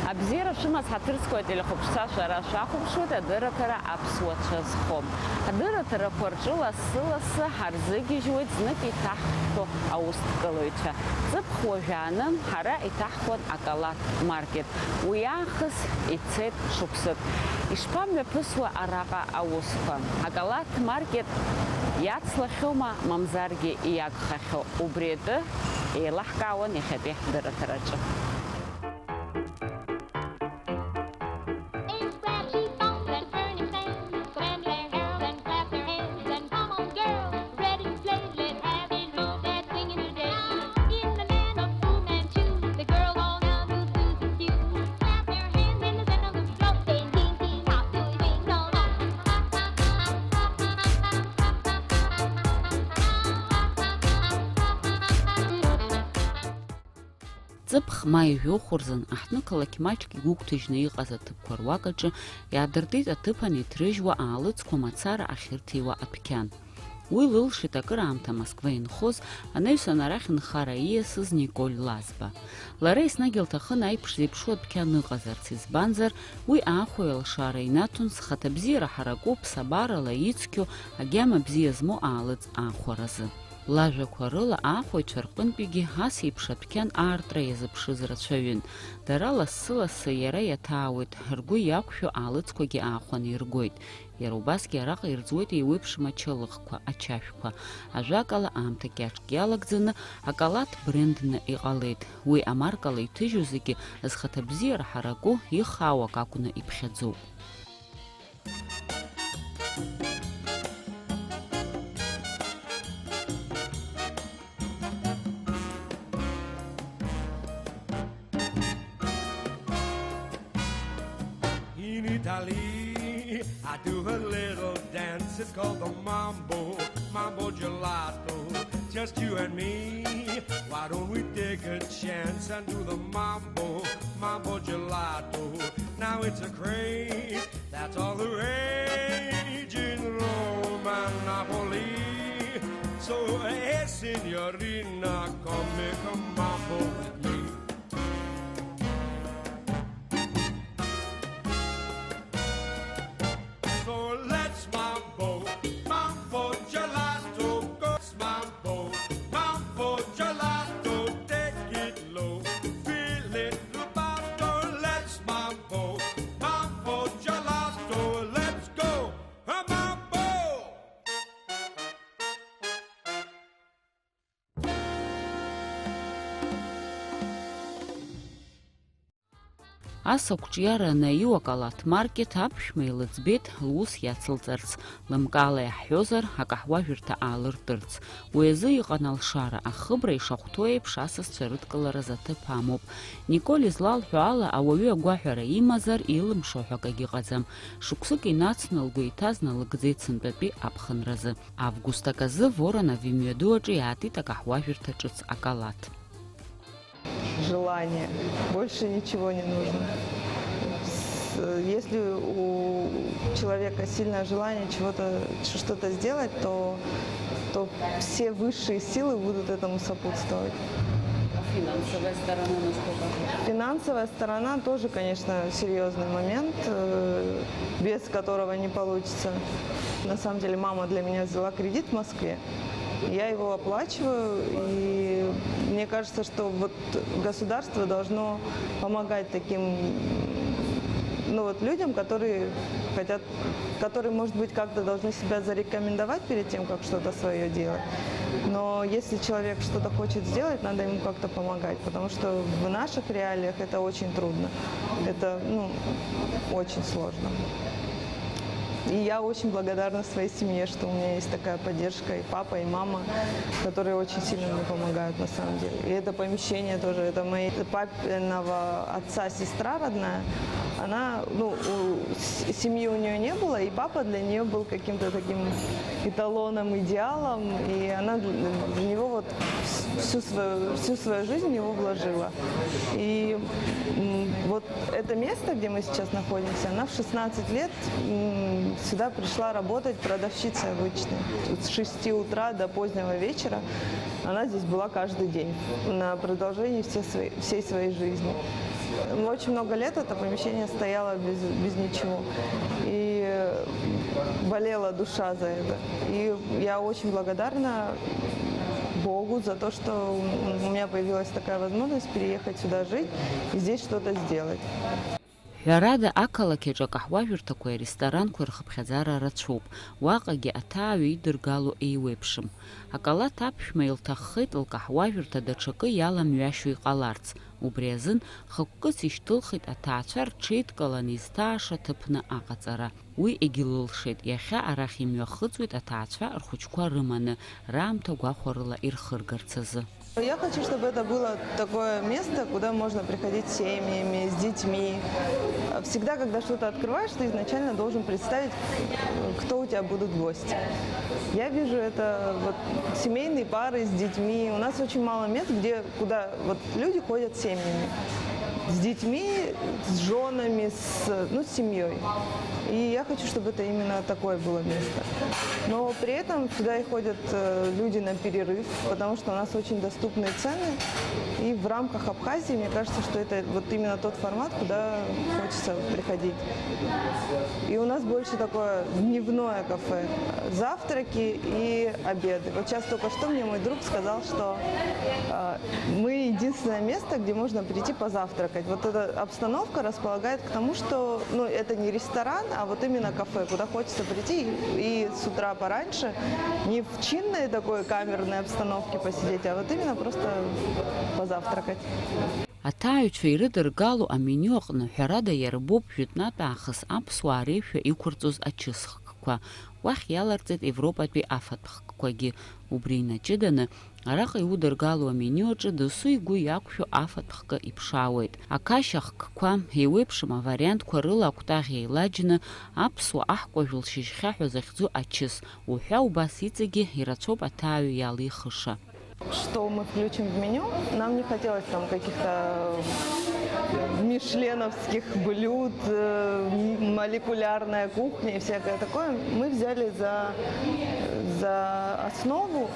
Абзира шумас хатырское телехопшца шара шахопшут адыратара апсуатшаз хом. Адыратара коржула сыласы харзыги жует знак итахто аусткалыча. Зып хожаным хара итахкон акалат маркет. Уяхыс ицет шупсыт. Ишпам пысва арака аусква. Акалат маркет яцлахома мамзарги иякхахо убреды и лахкаон ихебе дыратарача. Зыпх май жохурзан ахныкалак мачки гуктыжны иҟаз аҭыԥқәа руакаҿы иаадыртит аҭыԥан иҭрыжьуа аалыҵқәа мацара ахьырҭиуа адәқьан. Уи лылшит акыраамҭа Москва инхоз анаҩсан арахь нхара ииасыз Николь Лазба. Лара еснагь илҭахын аиԥш зеиԥшу адәқьан ыҟазарц, избанзар уи аахәаҩ алшара инаҭон зхаҭа бзиара ҳаракуп ԥсабарала ицқьо агьама бзиа змоу аалыҵ аахәаразы. Лажәақәа рыла аахәаҩцәа рҟынтәигьы ас еиԥш адәқьан аартра иазыԥшыз рацәаҩын. Дара лассы-лассы иара иаҭаауеит, ргәы иақәшәо аалыҵқәагьы аахәаны иргоит. Иара убасгьы араҟа ирӡуеит еиуеиԥшым ачалыхқәа, ачашәқәа. Ажәакала аамҭа кьаҿк иалагӡаны акалат брендны иҟалеит. Уи амаркала иҭыжьу зегьы зхаҭа бзиара ҳараку ихаау ак акәны иԥхьаӡоуп. I do a little dance, it's called the mambo gelato. Just you and me, why don't we take a chance and do the mambo gelato? Now it's a craze, that's all the rage in Rome and Napoli. So hey, signorina, come make a mambo with me. Асакәҿиара анаиу акалаҭ маркет аԥшәма илыӡбеит лус иацылҵарц, лымкаала иаҳҳәозар акаҳуажәырҭа аалыртырц. Уи азы иҟан алшара, ахыбра ишахәҭоу еиԥш асасцәа рыдкылараз аҭыԥ амоуп. Николь излалҳәо ала ауаҩы агәаҳәара имазар илымшо ҳәа акагьы ыҟаӡам. Шықәсык инацны лгәы иҭаз налыгӡеит сынтәатәи аԥхынразы. Август аказы Воронов имҩаду аҿы иаатит акаҳуажәырҭа ҿыц акалаҭ. Желание. Больше ничего не нужно. Если у человека сильное желание что-то сделать, то все высшие силы будут этому сопутствовать. Финансовая сторона насколько? Финансовая сторона тоже, конечно, серьезный момент, без которого не получится. На самом деле мама для меня взяла кредит в Москве. Я его оплачиваю, и мне кажется, что вот государство должно помогать таким людям, которые хотят, которые, может быть, как-то должны себя зарекомендовать перед тем, как что-то свое делать. Но если человек что-то хочет сделать, надо ему как-то помогать, потому что в наших реалиях это очень трудно, это очень сложно. И я очень благодарна своей семье, что у меня есть такая поддержка, и папа, и мама, которые очень сильно мне помогают на самом деле. И это помещение тоже, это моей папиного отца сестра родная. Она, семьи у нее не было, и папа для нее был каким-то таким эталоном, идеалом, и она для него вот всю свою жизнь в него вложила. И вот это место, где мы сейчас находимся, она в 16 лет сюда пришла работать продавщицей обычной. С 6 утра до позднего вечера она здесь была каждый день на продолжении всей своей жизни. Очень много лет это помещение стояло без ничего. И болела душа за это. И я очень благодарна Богу за то, что у меня появилась такая возможность переехать сюда жить и здесь что-то сделать. ҳәарада ақалақьаҿ акаҳуажәырҭақәеи аресторанқәеи рхыԥхьаӡара рацәоуп, уаҟагьы аҭааҩы идыргало еиуеиԥшым. Акалаҭ аԥшәма илҭаххеит лкаҳуажәырҭа даҽакы иаламҩашьо иҟаларц. Убри азын хықәкыс ишьҭылхит аҭаацәа рҽеидкыланы изҭааша ҭыԥны аҟаҵара. Уи егьылылшеит, иахьа арахь имҩахыҵуеит аҭаацәа рхәыҷқәа рыманы, раамҭа гәахәарыла ирхыргарц азы. Я хочу, чтобы это было такое место, куда можно приходить с семьями, с детьми. Всегда, когда что-то открываешь, ты изначально должен представить, кто у тебя будут гости. Я вижу это вот семейные пары с детьми. У нас очень мало мест, куда вот люди ходят с семьями. С детьми, с женами, с семьей. И я хочу, чтобы это именно такое было место. Но при этом сюда и ходят люди на перерыв, потому что у нас очень доступные цены. И в рамках Абхазии, мне кажется, что это вот именно тот формат, куда хочется приходить. И у нас больше такое дневное кафе. Завтраки и обеды. Вот сейчас только что мне мой друг сказал, что мы единственное место, где можно прийти позавтракать. Вот эта обстановка располагает к тому, что это не ресторан, а вот именно кафе, куда хочется прийти и с утра пораньше, не в чинной такой камерной обстановке посидеть, а вот именно просто позавтракать. Аҭааҩцәа ирыдыргало аменю аҟны ҳәарада иарбоуп жәытәнатә аахыс аԥсуаа реиҳәа иқәырҵоз ачысхкқәа. Уахь иаларҵеит Европатәи афатә хкқәагьы. Убри инаҷыданы, араҟа иудыргало аменю аҿы дасу игәы иақәшәо афатә хкы иԥшаауеит. Акашьа хкқәа, еиуеиԥшым авариантқәа рыла акәтаӷь еилагьны аԥсуа аҳкәажә лшьыжьхьаҳәа захьӡу ачыс. Уҳәа убас иҵегьы ирацәоуп аҭааҩы иалихыша. Что мы включим в меню? Нам не хотелось там каких-то мишленовских блюд, молекулярная кухня и всякое такое. Мы взяли за основу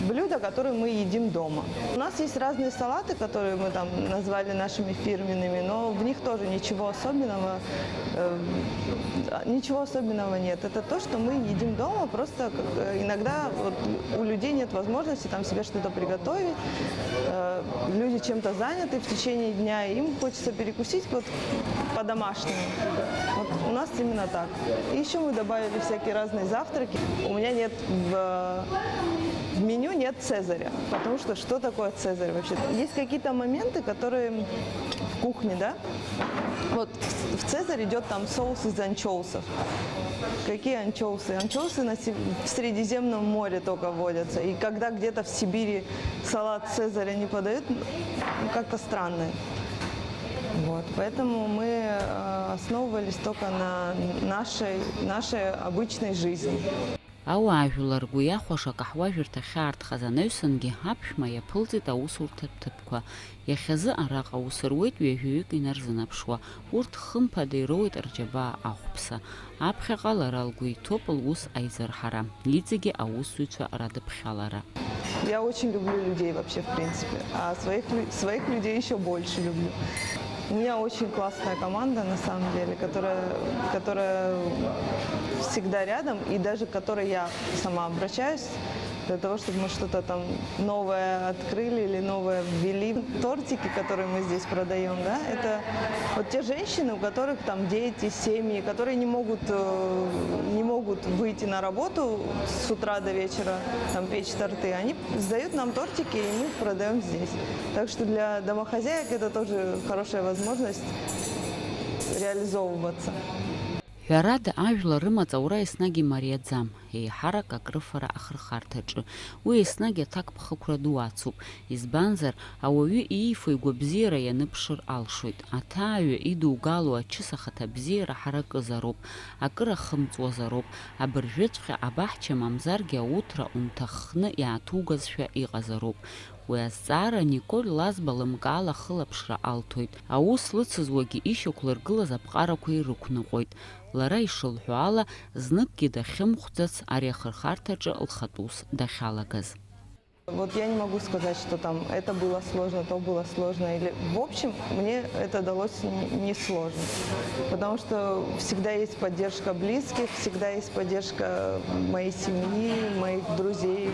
блюда, которые мы едим дома. У нас есть разные салаты, которые мы там назвали нашими фирменными, но в них тоже ничего особенного нет. Это то, что мы едим дома, просто иногда вот у людей нет возможности там себе что-то приготовить. Люди чем-то заняты в течение дня, и им хочется перекусить вот по-домашнему. Вот у нас именно так. И еще мы добавили всякие разные завтраки. У меня нет в меню нет цезаря, потому что такое цезарь вообще? Есть какие-то моменты, которые в кухне, да? Вот в цезарь идет там соус из анчоусов. Какие анчоусы? Анчоусы в Средиземном море только водятся. И когда где-то в Сибири салат цезаря не подают, как-то странно. Вот. Поэтому мы основывались только на нашей обычной жизни. Ауаажәлар ргәы иахәаша акаҳуажәырҭа ахьаартхаз анаҩсангьы аԥшәма иаԥылҵит аусурҭатә ҭыԥқәа. Иахьазы араҟа аус руеит ҩажәаҩык инарзынԥшуа. Урҭ хымԥада ироуеит рџьабаа ахәԥса. Аԥхьаҟа лара лгәы иҭоуп лус аизырҳара. Иҵегьы аусзуҩцәа радыԥхьалара. Я очень люблю людей вообще, в принципе, а своих людей еще больше люблю. У меня очень классная команда, на самом деле, которая всегда рядом, и даже к которой я сама обращаюсь для того, чтобы мы что-то там новое открыли или новое ввели. Тортики, которые мы здесь продаем, да, это вот те женщины, у которых там дети, семьи, которые не могут выйти на работу с утра до вечера, там печь торты, они сдают нам тортики, и мы их продаем здесь. Так что для домохозяек это тоже хорошая возможность реализовываться. Ҳәарада ажәлар рымаҵ-аура еснагь имариаӡам, еиҳарак акрыфара ахырхарҭаҿы. Уи еснагь аҭакԥхықәра ду ацуп, избанзар ауаҩы иифо игәабзиара ианыԥшыр алшоит. Аҭааҩы идугало ачыс ахаҭабзиара ҳаракызароуп, акыр ахымҵуазароуп, абыржәыҵәҟьа абаҳча мамзаргьы ауҭра унҭаххны иааҭугазшәа иҟазароуп. Уи азҵаара Николь Лазба лымкаала ахылаԥшра алҭоит. Аус лыцызуагьы ишьақәлыргылаз аԥҟарақәа ирықәныҟәоит. Лара ишылҳәо ала, зныкгьы дахьымхәӡац ари ахырхарҭаҿы лхатә ус дахьалагаз. Вот я не могу сказать, что там это было сложно, то было сложно. Или, в общем, мне это далось не сложно. Потому что всегда есть поддержка близких, всегда есть поддержка моей семьи, моих друзей,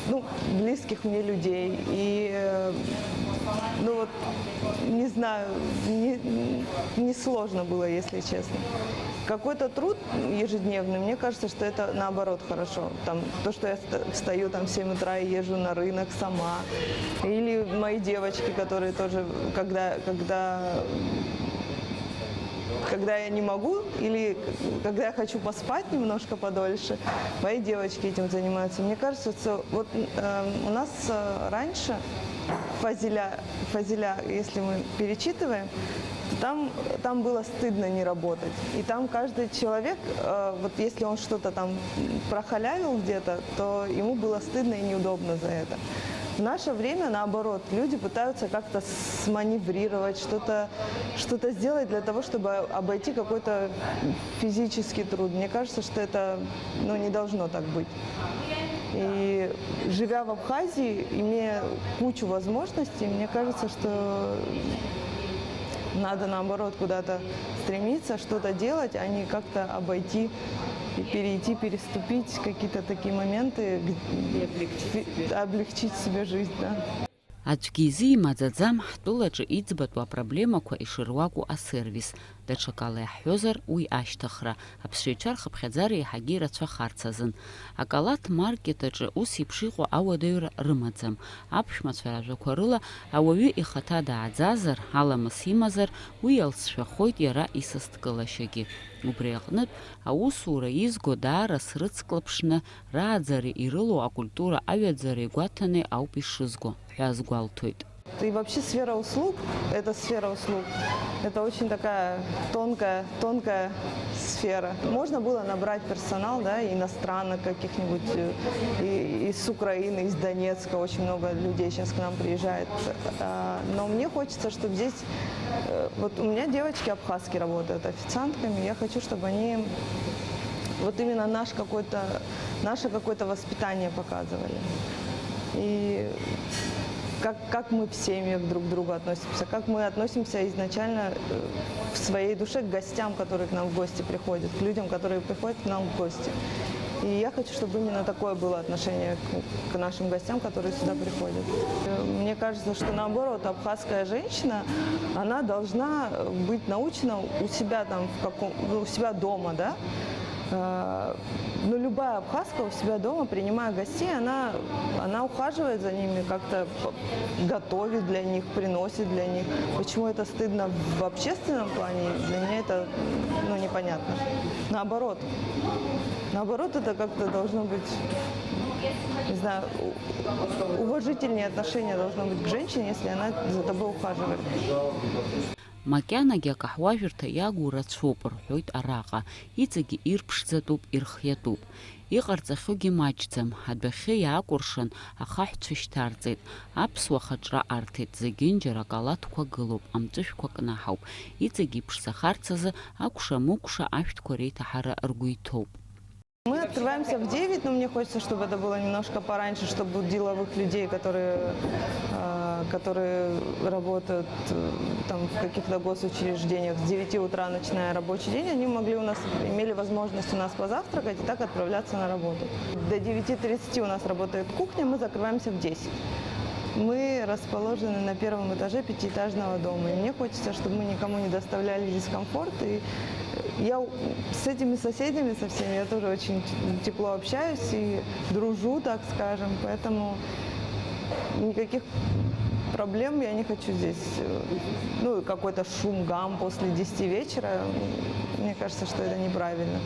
ну, близких мне людей. И, ну вот, не знаю, не сложно было, если честно. Какой-то труд ежедневный, мне кажется, что это наоборот хорошо. Там, то, что я встаю там в 7 утра и езжу на рынок сама. Или мои девочки, которые тоже, когда я не могу или когда я хочу поспать немножко подольше, мои девочки этим занимаются. Мне кажется, что вот у нас раньше Фазиля, если мы перечитываем, там было стыдно не работать. И там каждый человек, вот если он что-то там прохалявил где-то, то ему было стыдно и неудобно за это. В наше время, наоборот, люди пытаются как-то сманеврировать, что-то сделать для того, чтобы обойти какой-то физический труд. Мне кажется, что это не должно так быть. И живя в Абхазии, имея кучу возможностей, мне кажется, что надо, наоборот, куда-то стремиться, что-то делать, а не как-то обойти, перейти, переступить какие-то такие моменты, облегчить себе жизнь. Да. Аӡәгьы имаӡаӡам ҳтәылаҿы иӡбатәу апроблемақәа ишыруаку асервис, даҽакала иаҳҳәозар уи ашьҭыхра, аԥсшьаҩцәа рхыԥхьаӡара еиҳагьы ирацәахарц азын. Акалаҭ маркет аҿы ус еиԥш иҟоу ауадаҩра рымаӡам. Аԥшәмацәа ражәақәа рыла ауаҩы ихаҭа дааӡазар, аламыс имазар, уи иалҵшәахоит иара исасдкылашьагьы. Убри аҟнытә аусура изго даара срыцклаԥшны рааӡара ирылоу акультура аҩаӡара игәаҭаны ауп ишызго ҳәа азгәалҭоит. И вообще сфера услуг, это очень такая тонкая сфера. Можно было набрать персонал, да, иностранных каких-нибудь, из Украины, из Донецка, очень много людей сейчас к нам приезжает. Но мне хочется, чтобы здесь, вот у меня девочки абхазки работают официантками, я хочу, чтобы они вот именно наше какое-то воспитание показывали. И как мы в семьях друг к другу относимся, как мы относимся изначально в своей душе к гостям, которые к нам в гости приходят, к людям, которые приходят к нам в гости. И я хочу, чтобы именно такое было отношение к нашим гостям, которые сюда приходят. Мне кажется, что наоборот, абхазская женщина, она должна быть научена у себя там, у себя дома, да? Но любая абхазка у себя дома, принимая гостей, она ухаживает за ними, как-то готовит для них, приносит для них. Почему это стыдно в общественном плане, для меня это непонятно. Наоборот, это как-то должно быть, не знаю, уважительнее отношение должно быть к женщине, если она за тобой ухаживает. Макьанагьы акаҳуажәырҭа иагу рацәоуп рҳәоит араҟа, иҵегьы ирԥшӡатәуп, ирхиатәуп. Иҟарҵахьоугьы маҷӡам, адәахьы иаакәыршан ахаҳәцәа шьҭарҵеит, аԥсуа хаҿра арҭеит, зегьынџьара акалаҭқәа гылоуп, амҵәышәқәа кнаҳауп, иҵегьы иԥшӡахарц азы акәша-мыкәша ашәҭқәа реиҭаҳара ргәы иҭоуп. Мы открываемся в 9, но мне хочется, чтобы это было немножко пораньше, чтобы у деловых людей, которые работают там в каких-то госучреждениях с 9 утра, начиная рабочий день, они имели возможность у нас позавтракать и так отправляться на работу. До 9:30 у нас работает кухня, мы закрываемся в 10. Мы расположены на первом этаже 5-этажного дома. И мне хочется, чтобы мы никому не доставляли дискомфорт. И я с этими соседями, со всеми, я тоже очень тепло общаюсь и дружу, так скажем. Поэтому никаких проблем я не хочу здесь. Какой-то шум, гам после 10 вечера. Мне кажется, что это неправильно.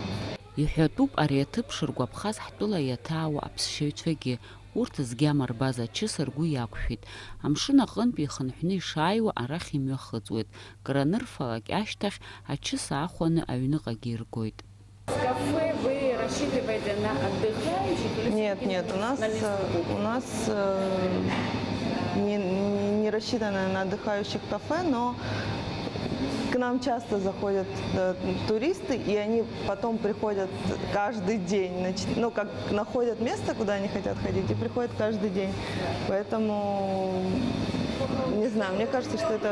Иҳәатәуп ари аҭыԥ шыргәаԥхаз ҳтәыла иаҭаауа аԥсшьаҩцәагьы. Урҭ згьама рбаз ачыс ргәы иақәшәеит. Амшын аҟынтәи ихынҳәны ишааиуа арахь имҩахыҵуеит. Кранырфалак ашьҭахь ачыс аахәаны аҩныҟагьы иргоит. Кафе вы рассчитываете на отдыхающих? Нет, у нас не рассчитано на отдыхающих кафе, но к нам часто заходят туристы, и они потом приходят каждый день, ну, как находят место, куда они хотят ходить, и приходят каждый день. Поэтому, не знаю, мне кажется, что это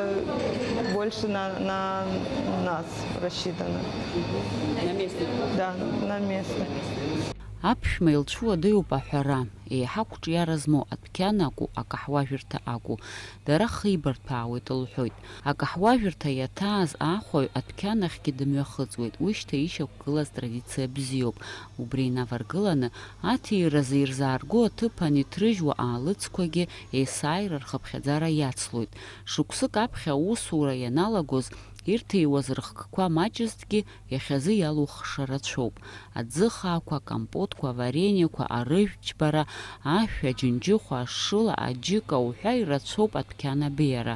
больше на нас рассчитано. На месте. Да, на место. Аԥшәма илцәуадаҩуп аҳәара, еиҳа қәҿиара змоу адәқьан акәу, акаҳуажәырҭа акәу, дара хибарҭәаауеит лҳәоит. Акаҳуажәырҭа иаҭааз ахәаҩ адәқьан ахьгьы дымҩахыҵуеит, уи шьҭа ишьақәгылаз традициа бзиоуп. Убри инаваргыланы, аҭиразы ирзаарго аҭыԥан иҭрыжьуа аалыҵқәагьы есааира рхыԥхьаӡара иацлоит. Шықәсык аԥхьа аусура ианалагоз, ирҭиуаз рыхкқәа маҷызҭгьы иахьазы иалухша рацәоуп. Аӡыхаақәа, акомпотқәа, аварениақәа, арыжәџьбара, ашәа, аџьынџьыхәа, ашыла, аџьыка уҳәа ирацәоуп адәқьан абеиара.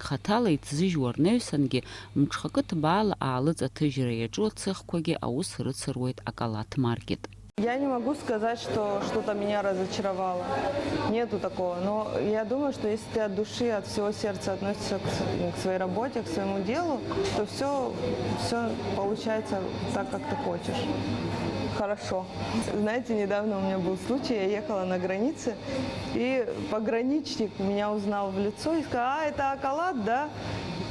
Хаҭала иҭзыжьуа рнаҩсангьы мҽхакы ҭбаала аалыҵаҭыжьра иаҿу ацехқәагьы аус рыцыруеит акалаҭ маркет. Я не могу сказать, что что-то меня разочаровало. Нету такого. Но я думаю, что если ты от души, от всего сердца относишься к своей работе, к своему делу, то все получается так, как ты хочешь. Хорошо. Знаете, недавно у меня был случай, я ехала на границе, и пограничник меня узнал в лицо и сказал: а, это околад, да?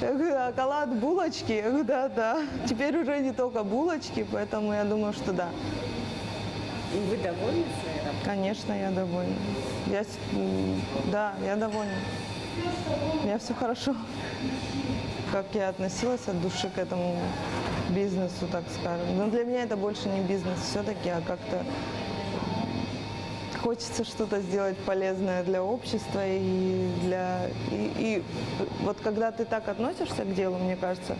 Я говорю: околад, булочки? Я говорю: да. Теперь уже не только булочки, поэтому я думаю, что да. И вы довольны своей работой? Конечно, я довольна. Я довольна. У меня все хорошо. Как я относилась от души к этому бизнесу, так скажем. Но для меня это больше не бизнес все-таки, а как-то хочется что-то сделать полезное для общества и вот когда ты так относишься к делу, мне кажется,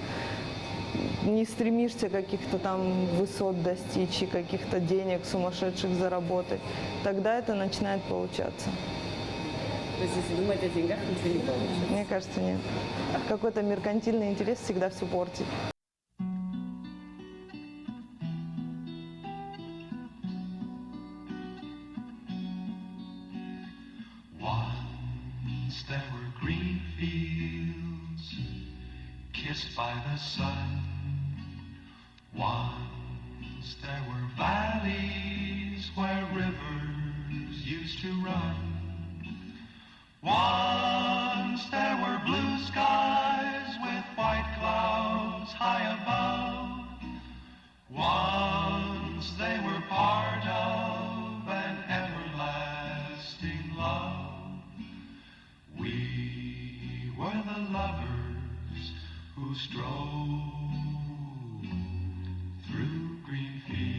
не стремишься каких-то там высот достичь и каких-то денег сумасшедших заработать, тогда это начинает получаться. То есть, если думать о деньгах, ничего не получится? Мне кажется, нет. Какой-то меркантильный интерес всегда все портит. Once there were green fields kissed by the sun. Once there were valleys where rivers used to run. Once there were blue skies with white clouds high above. Once they were part of an everlasting love. We were the lovers who strove through green fields.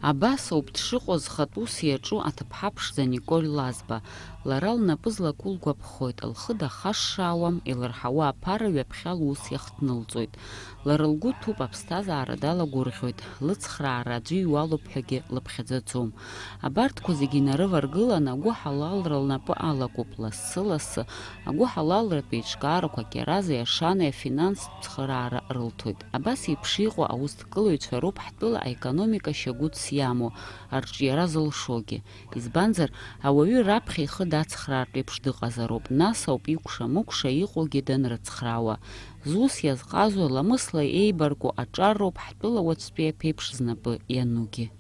Абас ауп дшыҟоу зхатә ус иаҿу аҭыԥҳа ԥшӡа Николь Лазба. Лара лнапы злаку лгәаԥхоит, лхы дахашшаауам, илырҳауа аԥара ҩаԥхьа лус иахҭнылҵоит. Лара лгәы ҭәуп, аԥсҭазаара далагәырӷьоит, лыцхраара аӡәы иуалуп ҳәагьы лыԥхьаӡаӡом. Абарҭқәа зегьы инарываргыланы агәы ҳалалра лнапы алакуп, лассы-лассы, агәы ҳалалратә еиҿкаарақәа Кьарази Ашани афинанстә цхыраара рылҭоит. Абас еиԥш иҟоу аусҭкылаҩцәа роуп ҳтәыла аекономика шьагәыцс иамоу, арҿиара зылшогьы. Избанзар, ауаҩы раԥхьа ихы дацхраартә еиԥш дыҟазароуп, нас ауп икәша-мыкәша иҟоугьы данрыцхраауа. Зус иазҟазоу ламысла еибарку аҿар роуп ҳтәыла уаҵәтәи аԥеиԥш знапы ианугьы.